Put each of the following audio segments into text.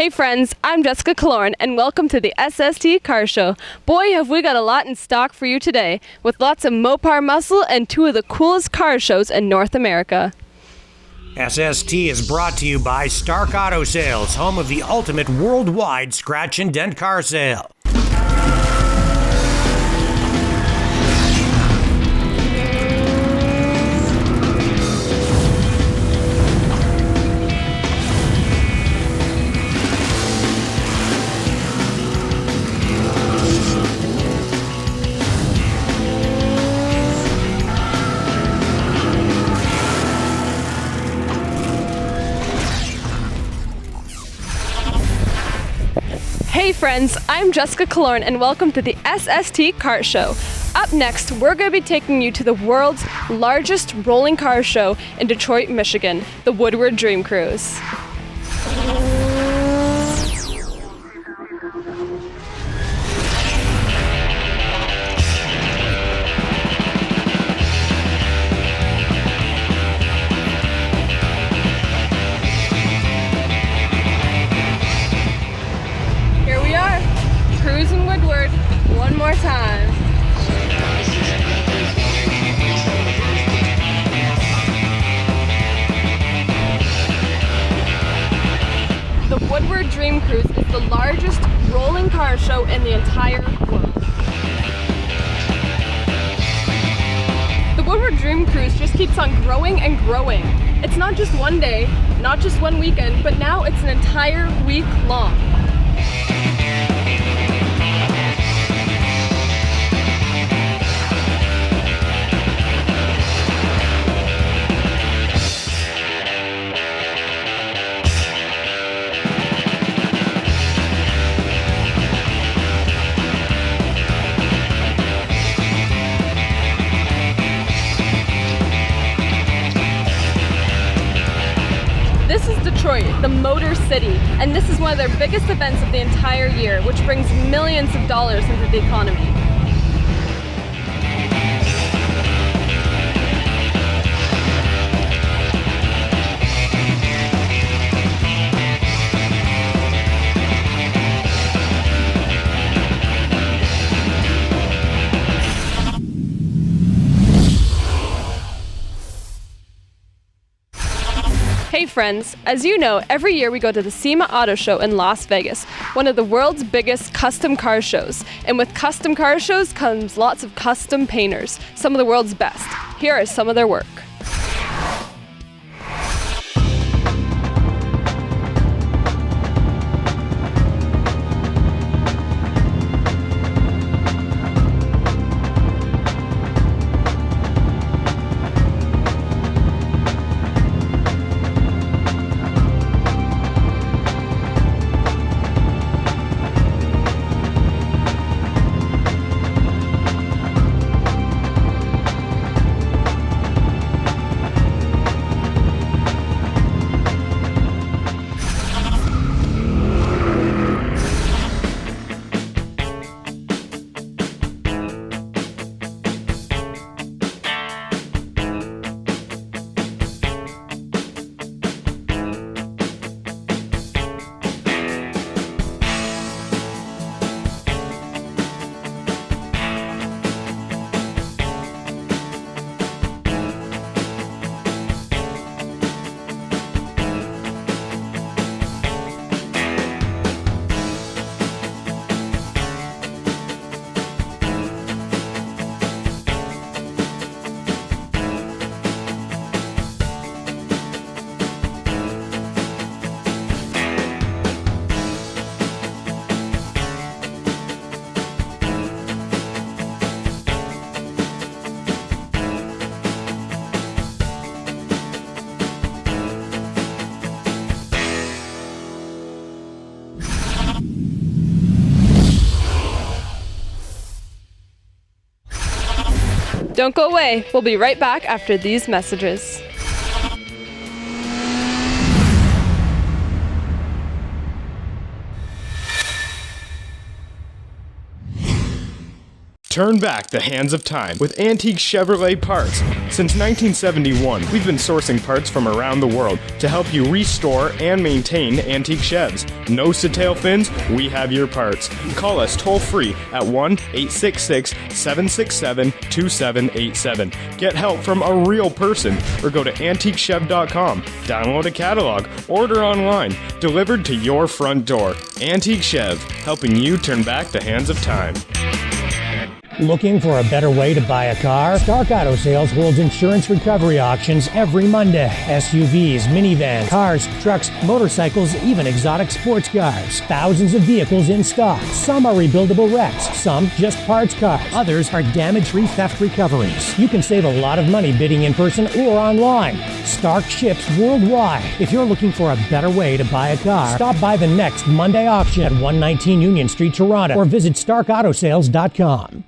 Hey friends, I'm Jessica Kaloran and welcome to the SST Car Show. Boy, have we got a lot in stock for you today, with lots of Mopar muscle and two of the coolest car shows in North America. SST is brought to you by Stark Auto Sales, home of the ultimate worldwide scratch and dent car sale. Hey friends, I'm Jessica Kaloran and welcome to the SST Car Show. Up next, we're going to be taking you to the world's largest rolling car show in Detroit, Michigan, the Woodward Dream Cruise. Cruising Woodward one more time. The Woodward Dream Cruise is the largest rolling car show in the entire world. The Woodward Dream Cruise just keeps on growing and growing. It's not just one day, not just one weekend, but now it's an entire week long. This is Detroit, the Motor City, and this is one of their biggest events of the entire year, which brings millions of dollars into the economy. Hey friends, as you know, every year we go to the SEMA Auto Show in Las Vegas, one of the world's biggest custom car shows. And with custom car shows comes lots of custom painters, some of the world's best. Here is some of their work. Don't go away. We'll be right back after these messages. Turn back the hands of time with antique Chevrolet parts. Since 1971, we've been sourcing parts from around the world to help you restore and maintain antique Chevs. Nose to tail fins, we have your parts. Call us toll free at 1-866-767-2787. Get help from a real person or go to antiquechev.com. Download a catalog, order online, delivered to your front door. Antique Chev, helping you turn back the hands of time. Looking for a better way to buy a car? Stark Auto Sales holds insurance recovery auctions every Monday. SUVs, minivans, cars, trucks, motorcycles, even exotic sports cars. Thousands of vehicles in stock. Some are rebuildable wrecks, some just parts cars. Others are damage-free theft recoveries. You can save a lot of money bidding in person or online. Stark ships worldwide. If you're looking for a better way to buy a car, stop by the next Monday auction at 119 Union Street, Toronto, or visit starkautosales.com.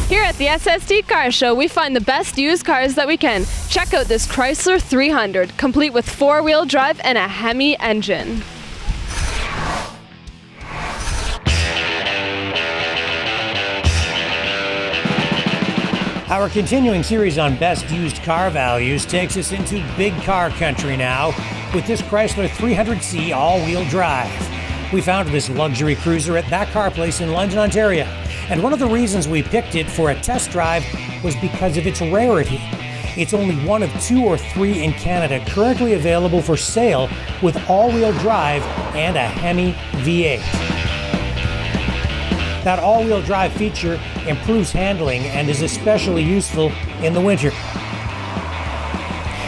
Here at the SST Car Show, we find the best used cars that we can. Check out this Chrysler 300, complete with 4-wheel drive and a Hemi engine. Our continuing series on best used car values takes us into big car country now with this Chrysler 300c all-wheel drive. We found this luxury cruiser at that car place in London, Ontario. And one of the reasons we picked it for a test drive was because of its rarity. It's only one of 2 or 3 in Canada currently available for sale with all-wheel drive and a Hemi V8. That all-wheel drive feature improves handling and is especially useful in the winter.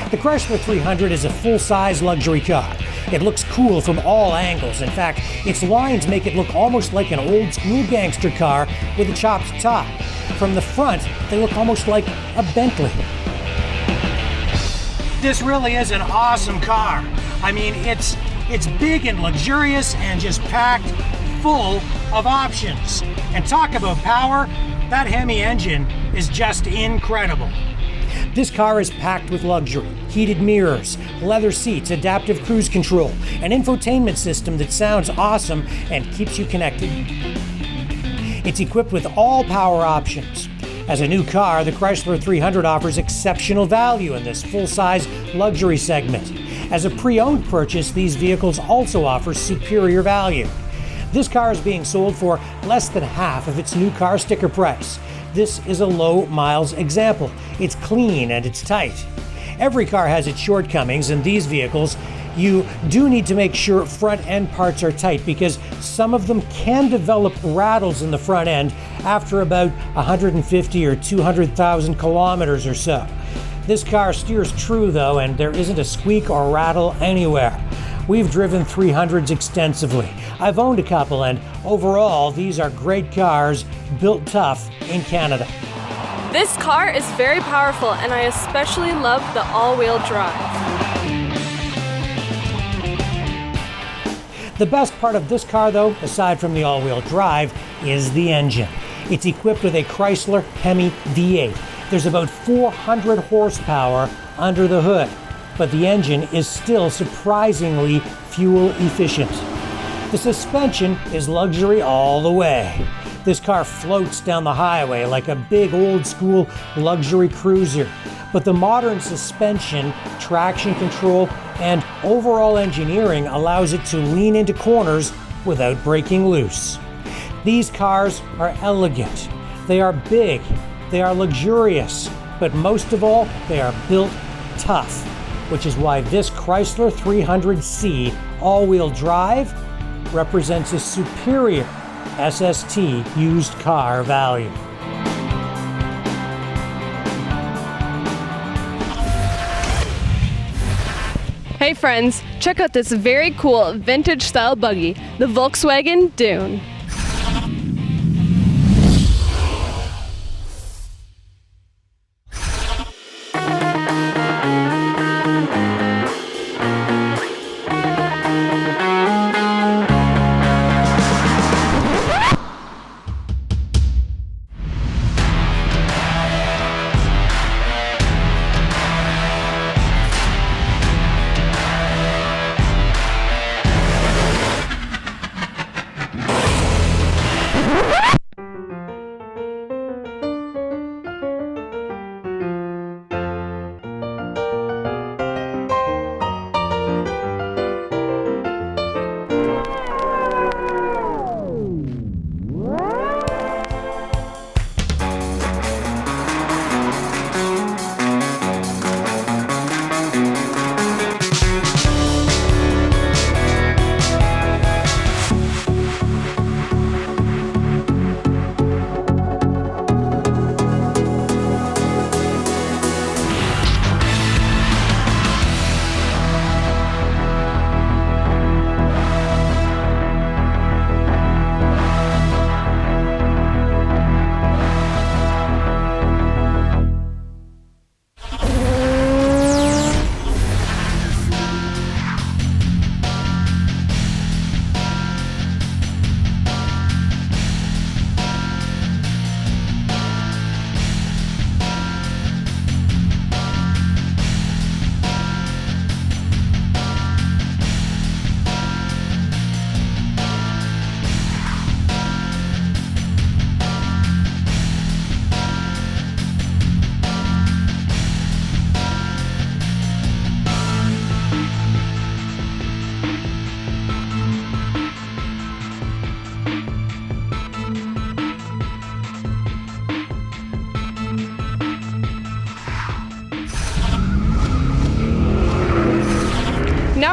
The Chrysler 300 is a full-size luxury car. It looks cool from all angles. In fact, its lines make it look almost like an old-school gangster car with a chopped top. From the front, they look almost like a Bentley. This really is an awesome car. I mean, it's big and luxurious and just packed full of options. And talk about power, that Hemi engine is just incredible. This car is packed with luxury, heated mirrors, leather seats, adaptive cruise control, an infotainment system that sounds awesome and keeps you connected. It's equipped with all power options. As a new car, the Chrysler 300 offers exceptional value in this full-size luxury segment. As a pre-owned purchase, these vehicles also offer superior value. This car is being sold for less than half of its new car sticker price. This is a low miles example. It's clean and it's tight. Every car has its shortcomings, and these vehicles, you do need to make sure front end parts are tight because some of them can develop rattles in the front end after about 150 or 200,000 kilometers or so. This car steers true though, and there isn't a squeak or rattle anywhere. We've driven 300s extensively. I've owned a couple, and overall, these are great cars built tough in Canada. This car is very powerful, and I especially love the all-wheel drive. The best part of this car, though, aside from the all-wheel drive, is the engine. It's equipped with a Chrysler Hemi V8. There's about 400 horsepower under the hood, but the engine is still surprisingly fuel efficient. The suspension is luxury all the way. This car floats down the highway like a big old-school luxury cruiser, but the modern suspension, traction control, and overall engineering allows it to lean into corners without breaking loose. These cars are elegant, they are big, they are luxurious, but most of all, they are built tough, which is why this Chrysler 300c all-wheel drive represents a superior SST used car value. Hey friends, check out this very cool vintage style buggy, the Volkswagen Dune.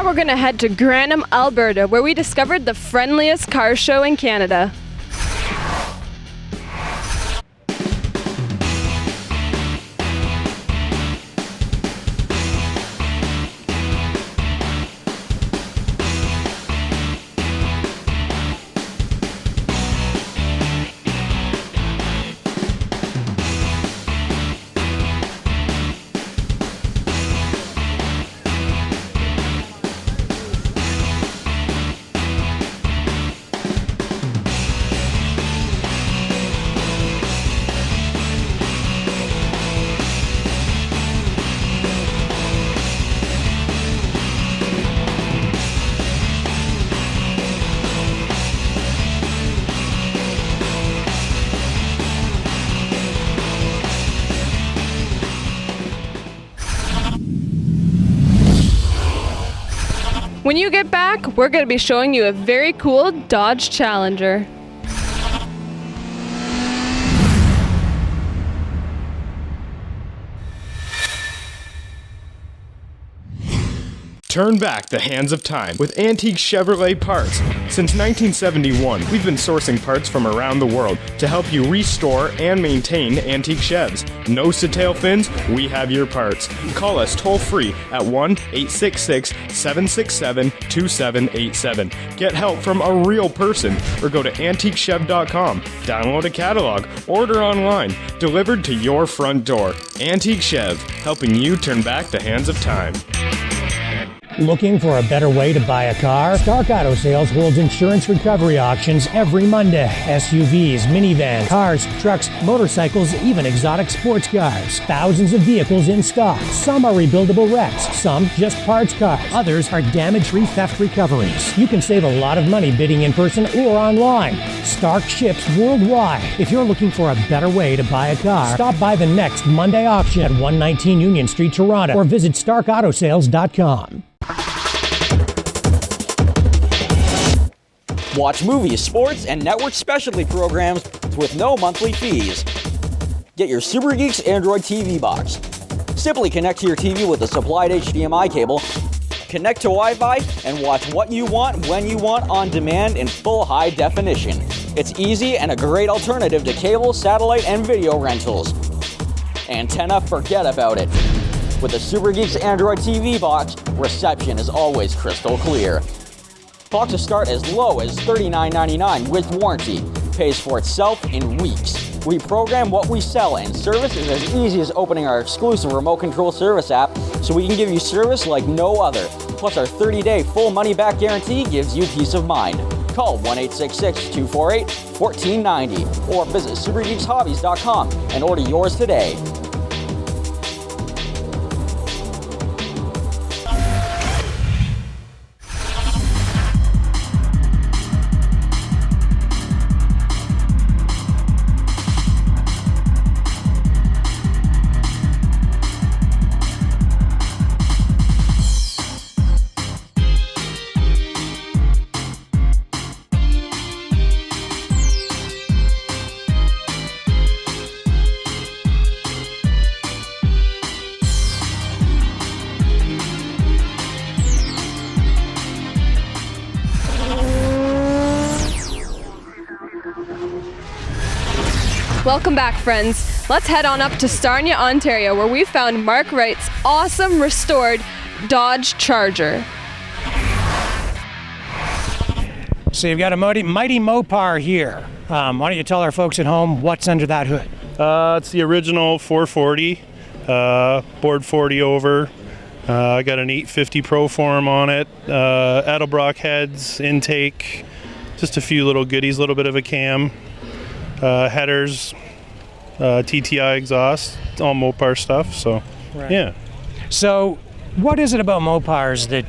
we're going to head to Grantham, Alberta, where we discovered the friendliest car show in Canada. When you get back, we're going to be showing you a very cool Dodge Challenger. Turn back the hands of time with antique Chevrolet parts. Since 1971, we've been sourcing parts from around the world to help you restore and maintain antique Chevs. Nose to tail fins, we have your parts. Call us toll free at 1-866-767-2787. Get help from a real person or go to antiquechev.com. Download a catalog, order online, delivered to your front door. Antique Chev, helping you turn back the hands of time. Looking for a better way to buy a car? Stark Auto Sales holds insurance recovery auctions every Monday. SUVs, minivans, cars, trucks, motorcycles, even exotic sports cars. Thousands of vehicles in stock. Some are rebuildable wrecks, some just parts cars. Others are damage-free theft recoveries. You can save a lot of money bidding in person or online. Stark ships worldwide. If you're looking for a better way to buy a car, stop by the next Monday auction at 119 Union Street, Toronto, or visit starkautosales.com. Watch movies, sports, and network specialty programs with no monthly fees. Get your Super Geeks Android TV box. Simply connect to your TV with a supplied HDMI cable, connect to Wi-Fi, and watch what you want, when you want, on demand in full high definition. It's easy and a great alternative to cable, satellite, and video rentals. Antenna, forget about it. With the Super Geeks Android TV box, reception is always crystal clear. Boxes start as low as $39.99 with warranty. Pays for itself in weeks. We program what we sell, and service is as easy as opening our exclusive remote control service app, so we can give you service like no other. Plus, our 30-day full money-back guarantee gives you peace of mind. Call 1-866-248-1490 or visit supergeekshobbies.com and order yours today. Welcome back, friends. Let's head on up to Sarnia, Ontario, where we found Mark Wright's awesome restored Dodge Charger. So you've got a mighty Mopar here. Why don't you tell our folks at home what's under that hood? It's the original 440, board 40 over. I got an 850 Proform on it, Edelbrock heads, intake, just a few little goodies, a little bit of a cam, headers, TTI exhaust, all Mopar stuff, so right. Yeah. So what is it about Mopars that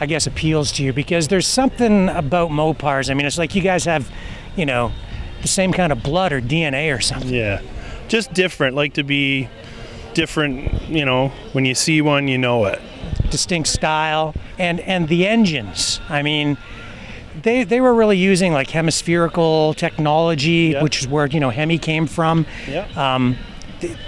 I guess appeals to you? Because there's something about Mopars, I mean, it's like you guys have, you know, the same kind of blood or DNA or something. Yeah, just different, like to be different, you know, when you see one, you know it. Distinct style, and the engines, I mean, they were really using like hemispherical technology, yep. Which is where, you know, Hemi came from. Yep.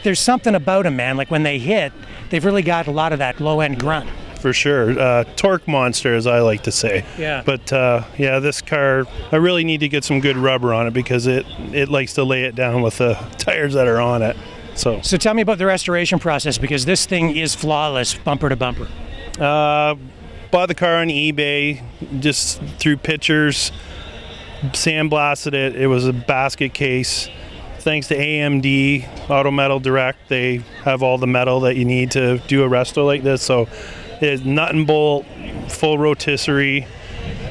There's something about them, man, like when they hit, they've really got a lot of that low-end grunt. for sure. Torque monster, as I like to say. Yeah. But yeah, this car, I really need to get some good rubber on it because it likes to lay it down with the tires that are on it. So tell me about the restoration process, because this thing is flawless, bumper to bumper. bought the car on eBay, just through pictures, sandblasted it. It was a basket case. Thanks to AMD Auto Metal Direct, they have all the metal that you need to do a resto like this. So it's nut and bolt, full rotisserie,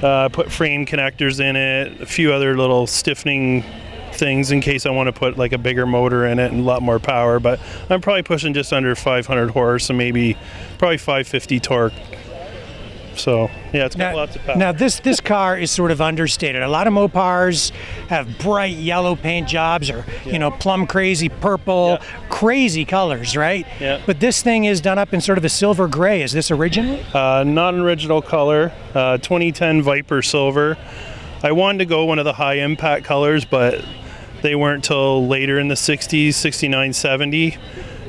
put frame connectors in it, a few other little stiffening things in case I want to put like a bigger motor in it and a lot more power. But I'm probably pushing just under 500 horse, so maybe probably 550 torque. So yeah, it's got lots of power. Now this car is sort of understated. A lot of Mopars have bright yellow paint jobs, or you know, plum crazy purple, crazy colors, right? Yeah. But this thing is done up in sort of a silver gray. Is this original? Not an original color. 2010 Viper Silver. I wanted to go one of the high impact colors, but they weren't till later in the 60s, 69, 70.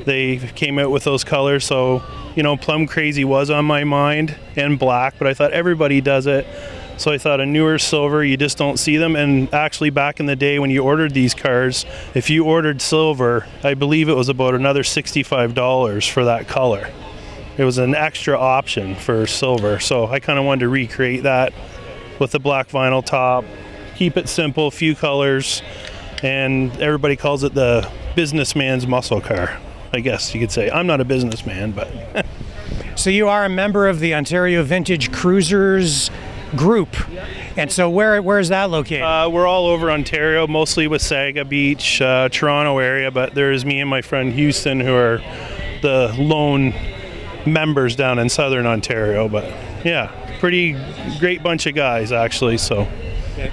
They came out with those colors, so you know, plum crazy was on my mind, and black, but I thought everybody does it. So I thought a newer silver, you just don't see them. And actually back in the day when you ordered these cars, if you ordered silver, I believe it was about another $65 for that color. It was an extra option for silver. So I kind of wanted to recreate that with the black vinyl top, keep it simple, few colors, and everybody calls it the businessman's muscle car, I guess you could say. I'm not a businessman, but... So you are a member of the Ontario Vintage Cruisers group. And so where is that located? We're all over Ontario, mostly with Saga Beach, Toronto area, but there's me and my friend Houston who are the lone members down in southern Ontario. But yeah, pretty great bunch of guys actually, so...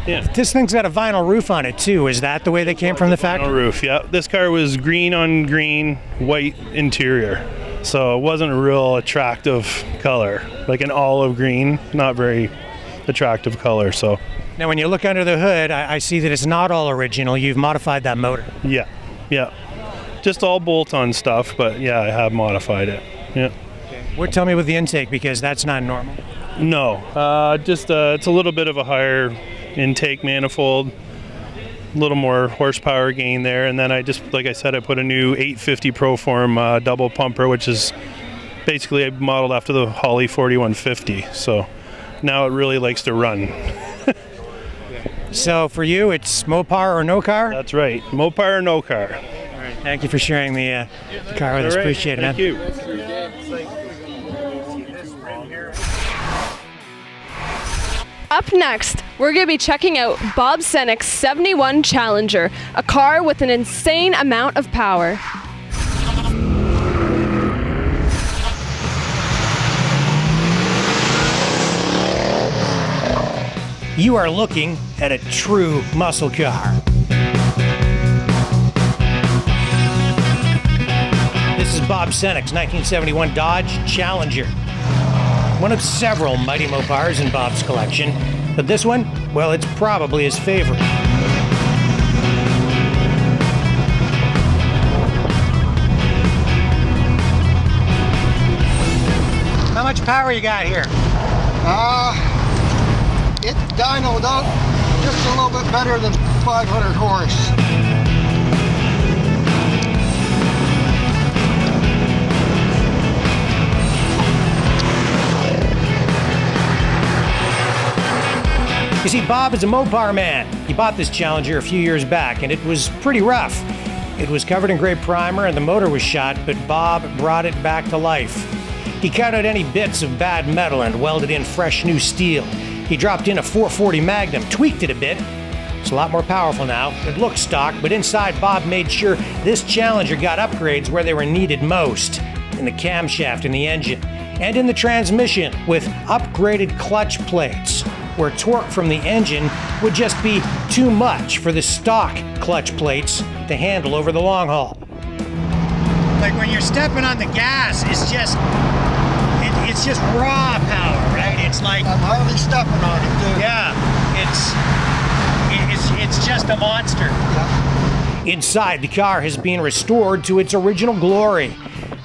Yeah. This thing's got a vinyl roof on it too. Is that the way they came from the factory? Vinyl roof, yeah. This car was green on green, white interior. So it wasn't a real attractive color. Like an olive green, not very attractive color. So now when you look under the hood, I see that it's not all original. You've modified that motor. Yeah. Just all bolt-on stuff, but yeah, I have modified it. Yeah. Well, tell me with the intake, because that's not normal. No, just it's a little bit of a higher intake manifold, a little more horsepower gain there, and then I just, like I said, I put a new 850 Proform double pumper, which is basically modeled after the Holly 4150. So now it really likes to run. So for you, it's Mopar or no car? That's right, Mopar or no car. All right, thank you for sharing the car with us. Right. Appreciate it, man. Thank you. Up next, we're going to be checking out Bob Senyk's 71 Challenger, a car with an insane amount of power. You are looking at a true muscle car. This is Bob Senyk's 1971 Dodge Challenger. One of several Mighty Mopars in Bob's collection, but this one, well, it's probably his favorite. How much power you got here? It dynoed out just a little bit better than 500 horse. You see, Bob is a Mopar man. He bought this Challenger a few years back, and it was pretty rough. It was covered in gray primer, and the motor was shot, but Bob brought it back to life. He cut out any bits of bad metal and welded in fresh new steel. He dropped in a 440 Magnum, tweaked it a bit. It's a lot more powerful now. It looks stock, but inside Bob made sure this Challenger got upgrades where they were needed most. In the camshaft, in the engine, and in the transmission, with upgraded clutch plates, where torque from the engine would just be too much for the stock clutch plates to handle over the long haul. Like when you're stepping on the gas, it's just raw power, right? It's like I'm hardly stepping on it, too. yeah, it's just a monster. Yeah. Inside, the car has been restored to its original glory.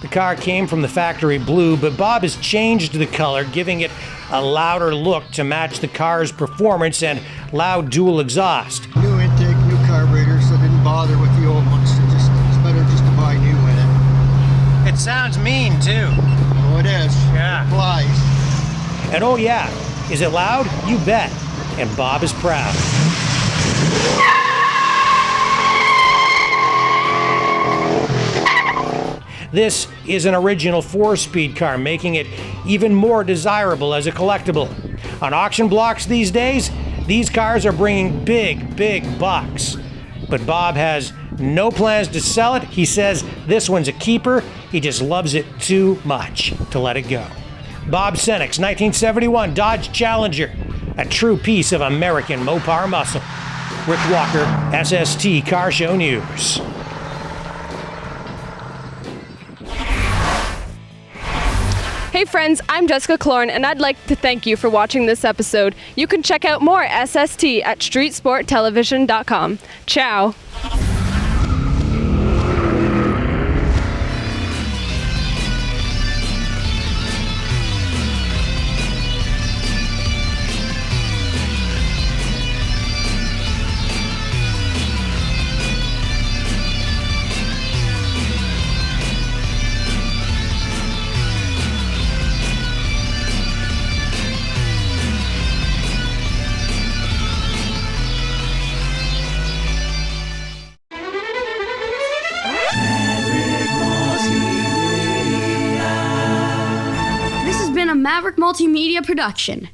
The car came from the factory blue, but Bob has changed the color, giving it a louder look to match the car's performance and loud dual exhaust. New intake, new carburetor, so didn't bother with the old ones. It's better just to buy new with it. It sounds mean too. Oh, it is. Yeah. It flies. And oh yeah, is it loud? You bet. And Bob is proud. This is an original 4-speed car, making it even more desirable as a collectible. On auction blocks these days, these cars are bringing big bucks. But Bob has no plans to sell it. He says this one's a keeper. He just loves it too much to let it go. Bob Senyk's 1971 Dodge Challenger, a true piece of American Mopar muscle. Rick Walker, SST Car Show News. Hey friends, I'm Jessica Clorn, and I'd like to thank you for watching this episode. You can check out more SST at streetsporttelevision.com. Ciao. Maverick Multimedia production.